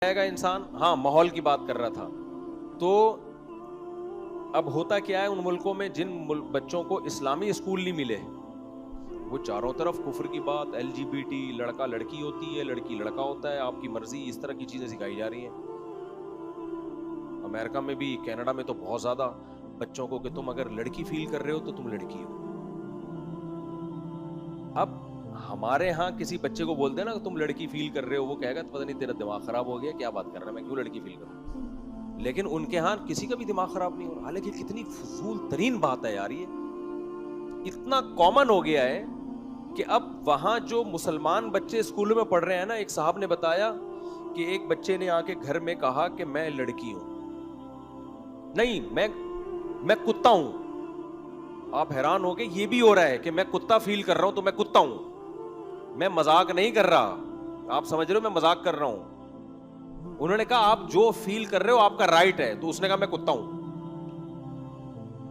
جائے گا انسان. ہاں ماحول کی بات کر رہا تھا. تو اب ہوتا کیا ہے ان ملکوں میں جن بچوں کو اسلامی اسکول نہیں ملے, وہ چاروں طرف کفر کی بات, ایل جی بی ٹی, لڑکا لڑکی ہوتی ہے, لڑکی لڑکا ہوتا ہے, آپ کی مرضی, اس طرح کی چیزیں سکھائی جا رہی ہیں. امریکہ میں بھی, کینیڈا میں تو بہت زیادہ بچوں کو کہ تم اگر لڑکی فیل کر رہے ہو تو تم لڑکی ہو. اب ہمارے ہاں کسی بچے کو بولتے ہیں نا کہ تم لڑکی فیل کر رہے ہو, وہ کہے گا پتہ نہیں تیرا دماغ خراب ہو گیا, کیا بات کر رہا ہے, میں کیوں لڑکی فیل کروں. لیکن ان کے ہاں کسی کا بھی دماغ خراب نہیں ہو رہا. حالانکہ کتنی فضول ترین بات ہے یار, یہ اتنا کامن ہو گیا ہے کہ اب وہاں جو مسلمان بچے اسکول میں پڑھ رہے ہیں نا, ایک صاحب نے بتایا کہ ایک بچے نے آ کے گھر میں کہا کہ میں لڑکی ہوں, نہیں میں کتا ہوں. آپ حیران ہو گئے, یہ بھی ہو رہا ہے کہ میں کتا فیل کر رہا ہوں تو میں کتا ہوں. میں مذاق نہیں کر رہا, آپ سمجھ رہے ہو میں مذاق کر رہا ہوں. انہوں نے کہا آپ جو فیل کر رہے ہو آپ کا رائٹ ہے, تو اس نے کہا میں کتا ہوں.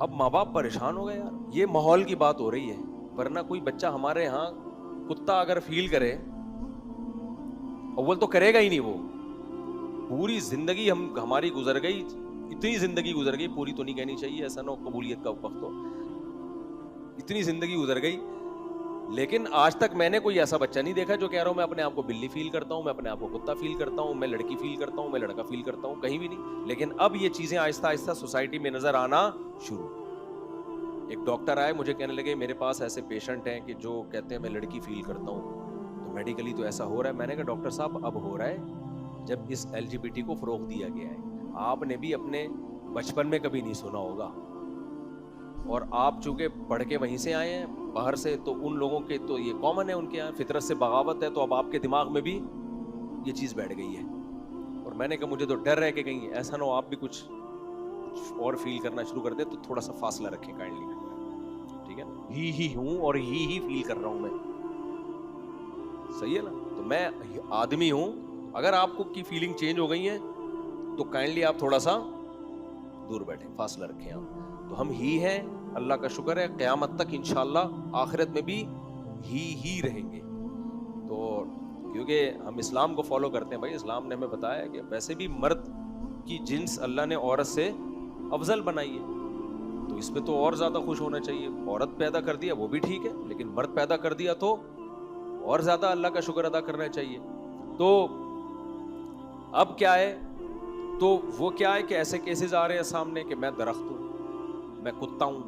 اب ماں باپ پریشان ہو گئے یار, یہ ماحول کی بات ہو رہی ہے. ورنہ کوئی بچہ ہمارے ہاں کتا اگر فیل کرے, اول تو کرے گا ہی نہیں, وہ پوری زندگی ہماری گزر گئی, اتنی زندگی گزر گئی, پوری تو نہیں کہنی چاہیے, ایسا نہ ہو قبولیت کا وقت ہو, اتنی زندگی گزر گئی. لیکن آج تک میں نے کوئی ایسا بچہ نہیں دیکھا جو کہہ رہا ہوں میں اپنے آپ کو بلی فیل کرتا ہوں, میں اپنے آپ کو کتا فیل کرتا ہوں, میں لڑکی فیل کرتا ہوں, میں لڑکا فیل کرتا ہوں, کہیں بھی نہیں. لیکن اب یہ چیزیں آہستہ آہستہ سوسائٹی میں نظر آنا شروع. ایک ڈاکٹر آئے, مجھے کہنے لگے میرے پاس ایسے پیشنٹ ہیں کہ جو کہتے ہیں میں لڑکی فیل کرتا ہوں, تو میڈیکلی تو ایسا ہو رہا ہے. میں نے کہا ڈاکٹر صاحب اب ہو رہا ہے جب اس ایل جی بی ٹی کو فروغ دیا گیا ہے. آپ نے بھی اپنے بچپن میں کبھی نہیں سنا ہوگا, اور آپ چونکہ پڑھ کے وہیں سے آئے ہیں باہر سے, تو ان لوگوں کے تو یہ کامن ہے, ان کے یہاں فطرت سے بغاوت ہے, تو اب آپ کے دماغ میں بھی یہ چیز بیٹھ گئی ہے. اور میں نے کہا مجھے تو ڈر ہے کہ کہیں ایسا نہ ہو آپ بھی کچھ اور فیل کرنا شروع کر دے, تو تھوڑا سا فاصلہ رکھیں کائنڈلی, ٹھیک ہے نا. ہی ہوں اور ہی فیل کر رہا ہوں میں, صحیح ہے نا. تو میں آدمی ہوں, اگر آپ کو کی فیلنگ چینج ہو گئی ہے تو کائنڈلی آپ تھوڑا سا دور بیٹھیں, فاصلہ رکھیں آپ. تو ہم ہی ہیں, اللہ کا شکر ہے, قیامت تک انشاءاللہ آخرت میں بھی ہی رہیں گے. تو کیونکہ ہم اسلام کو فالو کرتے ہیں بھائی, اسلام نے ہمیں بتایا کہ ویسے بھی مرد کی جنس اللہ نے عورت سے افضل بنائی ہے, تو اس پہ تو اور زیادہ خوش ہونا چاہیے. عورت پیدا کر دیا وہ بھی ٹھیک ہے, لیکن مرد پیدا کر دیا تو اور زیادہ اللہ کا شکر ادا کرنا چاہیے. تو اب کیا ہے, تو وہ کیا ہے کہ ایسے کیسز آ رہے ہیں سامنے کہ میں درخت ہوں, میں کتا ہوں,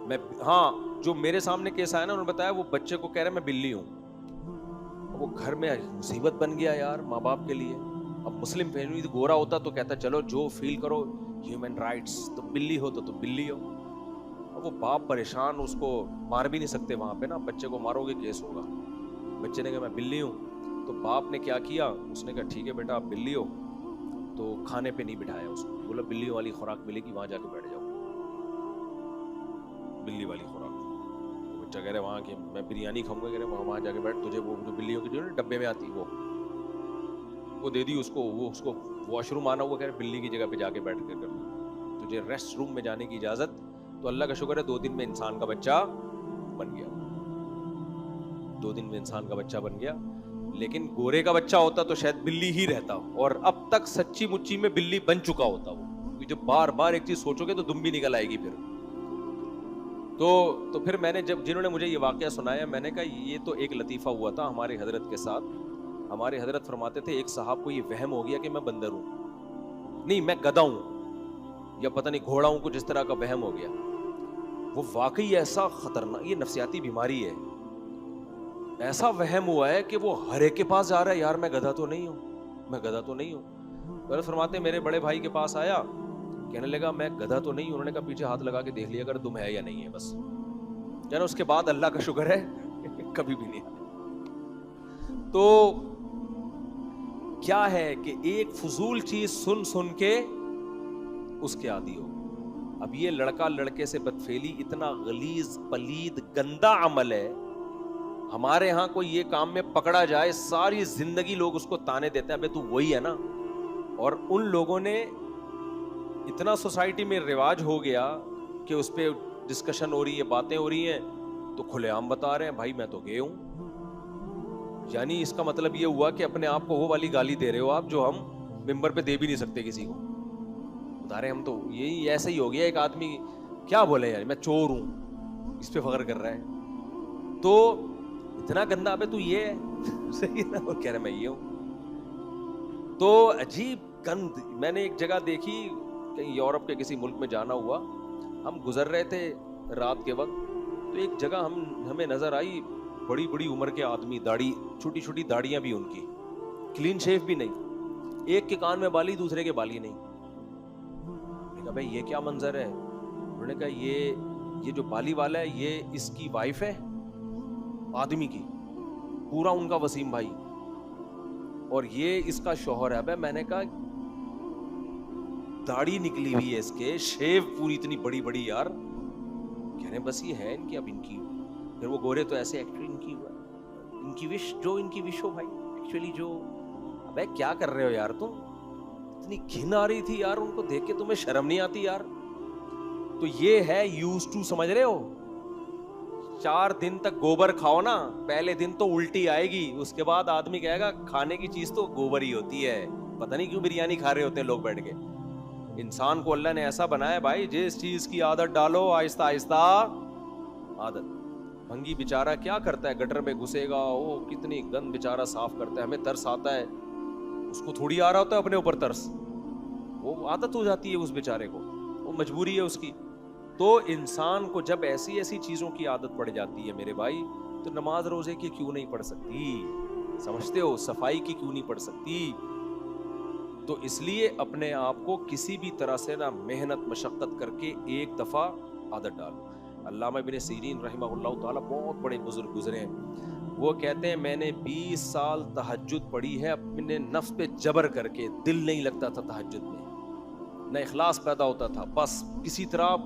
میں ہاں جو میرے سامنے کیس آیا نا, انہوں نے بتایا وہ بچے کو کہہ رہے میں بلی ہوں. وہ گھر میں مصیبت بن گیا یار ماں باپ کے لیے. اب مسلم فیملی گورا ہوتا تو کہتا چلو جو فیل کرو, ہیومن رائٹس, تو بلی ہو تو بلی ہو. اب وہ باپ پریشان, اس کو مار بھی نہیں سکتے وہاں پہ نا, بچے کو مارو گے کیس ہوگا. بچے نے کہا میں بلی ہوں, تو باپ نے کیا کیا, اس نے کہا ٹھیک ہے بیٹا آپ بلی ہو, تو کھانے پہ نہیں بٹھایا اس کو, بولا بلیوں والی خوراک ملے گی وہاں جا کے بیٹھ جاؤ, بلی والی خوراک. بچہ کہہ رہے وہاں کہ میں بریانی کھاؤں گا, کہہ رہے وہاں جا کے بیٹھ, تجھے وہ جو بلیوں کی جو ڈبے میں آتی وہ دے دی اس کو, وہ اس کو واش روم آنا ہوا, کہہ رہے بلی کی جگہ پہ جا کے بیٹھ کے کر تجھے ریسٹ روم میں جانے کی اجازت. تو اللہ کا شکر ہے 2 دن میں انسان کا بچہ بن گیا, 2 دن میں انسان کا بچہ بن گیا. لیکن گورے کا بچہ ہوتا تو شاید بلی ہی رہتا, اور اب تک سچی مچی میں بلی بن چکا ہوتا وہ, کیونکہ جب بار بار ایک چیز سوچو گے تو دم بھی نکل آئے گی پھر. تو پھر میں نے جنہوں نے مجھے یہ واقعہ سنایا, میں نے کہا یہ تو ایک لطیفہ ہوا تھا ہمارے حضرت کے ساتھ. ہمارے حضرت فرماتے تھے ایک صاحب کو یہ وہم ہو گیا کہ میں بندر ہوں, نہیں میں گدھا ہوں, یا پتہ نہیں گھوڑا ہوں, کچھ اس طرح کا وہم ہو گیا. وہ واقعی ایسا خطرناک, یہ نفسیاتی بیماری ہے, ایسا وہم ہوا ہے کہ وہ ہر ایک کے پاس جا رہا ہے, یار میں گدھا تو نہیں ہوں, میں گدھا تو نہیں ہوں. حضرت فرماتے میرے بڑے بھائی کے پاس آیا, کہنے لگا میں گدھا تو نہیں ہوں. انہوں نے کہا پیچھے ہاتھ لگا کے دیکھ لیا اگر دم ہے یا نہیں ہے, بس. یعنی اس کے بعد اللہ کا شکر ہے کبھی بھی نہیں. تو کیا ہے کہ ایک فضول چیز سن سن کے اس کے عادی ہو. اب یہ لڑکا لڑکے سے بدفعلی اتنا غلیظ پلید گندا عمل ہے, ہمارے ہاں کوئی یہ کام میں پکڑا جائے ساری زندگی لوگ اس کو تانے دیتے ہیں, ابے تو وہی ہے نا. اور ان لوگوں نے اتنا سوسائٹی میں رواج ہو گیا کہ اس پہ ڈسکشن ہو رہی ہے, باتیں ہو رہی ہیں, تو کھلے عام بتا رہے ہیں بھائی میں تو گئے ہوں, یعنی اس کا مطلب یہ ہوا کہ اپنے آپ کو وہ والی گالی دے رہے ہو آپ جو ہم ممبر پہ دے بھی نہیں سکتے کسی کو. بتا رہے ہم تو یہی ایسا ہی ہو گیا. ایک آدمی کیا بولے یار, میں چور ہوں, اس پہ فخر کر رہا ہے. تو اتنا گندا پہ تو یہ ہے صحیح نا, وہ کہہ رہے میں یہ ہوں. تو عجیب گند میں نے ایک جگہ دیکھی, کہیں یورپ کے کسی ملک میں جانا ہوا, ہم گزر رہے تھے رات کے وقت, تو ایک جگہ ہمیں نظر آئی بڑی بڑی عمر کے آدمی, داڑھی چھوٹی چھوٹی داڑیاں بھی ان کی, کلین شیف بھی نہیں, ایک کے کان میں بالی دوسرے کے بالی نہیں. میں نے کہا بھائی یہ کیا منظر ہے؟ انہوں نے کہا یہ جو بالی والا ہے یہ اس کی وائف ہے آدمی کی, پورا ان کا وسیم بھائی, اور یہ اس کا شوہر ہے. میں نے کہا داڑھی نکلی ہوئی ہے اس کے, شیو پوری اتنی بڑی بڑی یار. کہہ رہے بس یہ ہے ان کی, اب ان کی پھر وہ گورے تو ایسے ایکچولی ان کی وش جو ان کی وش ہو بھائی ایکچولی جو. ابے کیا کر رہے ہو یار تم, اتنی گھن آ رہی تھی یار ان کو دیکھ کے, تمہیں شرم نہیں آتی یار؟ تو یہ ہے یوز ٹو, سمجھ رہے ہو؟ 4 دن تک گوبر کھاؤ نا, پہلے دن تو الٹی آئے گی, اس کے بعد آدمی کہے گا کھانے کی چیز تو گوبر ہی ہوتی ہے. پتہ نہیں کیوں بریانی کھا رہے ہوتے ہیں لوگ بیٹھ کے. انسان کو اللہ نے ایسا بنایا بھائی, جس چیز کی عادت ڈالو آہستہ آہستہ عادت. بھنگی بیچارہ کیا کرتا ہے, گٹر میں گھسے گا, وہ کتنی گند بیچارہ صاف کرتا ہے, ہمیں ترس آتا ہے, اس کو تھوڑی آ رہا ہوتا ہے اپنے اوپر ترس, وہ عادت ہو جاتی ہے اس بیچارے کو, وہ مجبوری ہے اس کی. تو انسان کو جب ایسی ایسی چیزوں کی عادت پڑ جاتی ہے میرے بھائی, تو نماز روزے کی کیوں نہیں پڑھ سکتی؟ سمجھتے ہو؟ صفائی کی کیوں نہیں پڑھ سکتی؟ تو اس لیے اپنے آپ کو کسی بھی طرح سے نہ محنت مشقت کر کے ایک دفعہ عادت ڈالو. علامہ ابن سیرین رحمہ اللہ تعالیٰ بہت بڑے بزرگ گزرے ہیں, وہ کہتے ہیں میں نے 20 سال تہجد پڑھی ہے اپنے نفس پہ جبر کر کے, دل نہیں لگتا تھا تہجد میں, نہ اخلاص پیدا ہوتا تھا, بس کسی طرح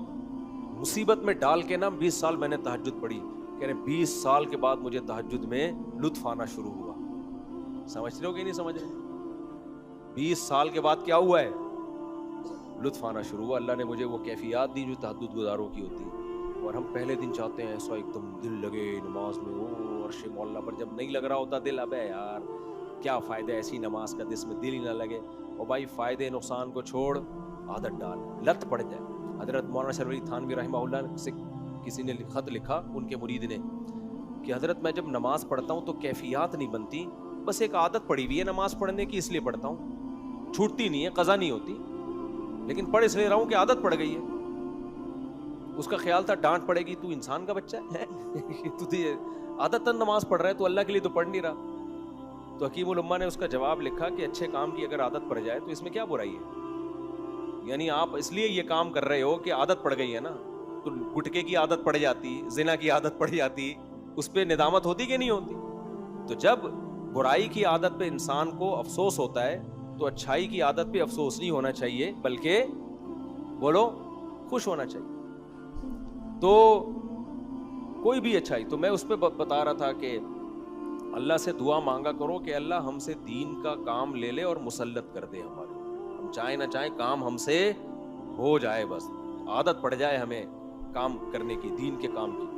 مصیبت میں ڈال کے نا 20 سال میں نے تہجد پڑھی. کہہ رہے 20 سال کے بعد مجھے تہجد میں لطف آنا شروع ہوا. سمجھ رہے ہو کہ نہیں سمجھ رہے؟ 20 سال کے بعد کیا ہوا ہے؟ لطف آنا شروع ہوا. اللہ نے مجھے وہ کیفیات دی جو تہجد گزاروں کی ہوتی ہے. اور ہم پہلے دن چاہتے ہیں ایسا ایک دم دل لگے نماز میں, او عرش مولا پر, جب نہیں لگ رہا ہوتا دل, ابے یار کیا فائدہ ایسی نماز کا جس میں دل ہی نہ لگے. اور بھائی فائدے نقصان کو چھوڑ, عادت ڈال, لت پڑ جائے. حضرت مولانا شرف علی تھانوی رحمہ اللہ سے کسی نے خط لکھا, ان کے مرید نے, کہ حضرت میں جب نماز پڑھتا ہوں تو کیفیات نہیں بنتی, بس ایک عادت پڑی ہوئی ہے نماز پڑھنے کی, اس لیے پڑھتا ہوں, چھوٹتی نہیں ہے, قضا نہیں ہوتی, لیکن پڑھ اس لیے رہا ہوں کہ عادت پڑ گئی ہے. اس کا خیال تھا ڈانٹ پڑے گی, تو انسان کا بچہ ہے تو عادت نماز پڑھ رہا ہے, تو اللہ کے لیے تو پڑھ نہیں رہا. تو حکیم الامہ نے اس کا جواب لکھا کہ اچھے کام کی اگر عادت پڑ جائے تو اس میں کیا برائی ہے؟ یعنی آپ اس لیے یہ کام کر رہے ہو کہ عادت پڑ گئی ہے نا, تو گٹکے کی عادت پڑ جاتی, زنا کی عادت پڑ جاتی, اس پہ ندامت ہوتی کہ نہیں ہوتی؟ تو جب برائی کی عادت پہ انسان کو افسوس ہوتا ہے, تو اچھائی کی عادت پہ افسوس نہیں ہونا چاہیے, بلکہ بولو خوش ہونا چاہیے. تو کوئی بھی اچھائی, تو میں اس پہ بتا رہا تھا کہ اللہ سے دعا مانگا کرو کہ اللہ ہم سے دین کا کام لے لے اور مسلط کر دے ہمارے, ہم چاہیں نہ چاہیں کام ہم سے ہو جائے, بس عادت پڑ جائے ہمیں کام کرنے کی, دین کے کام کی.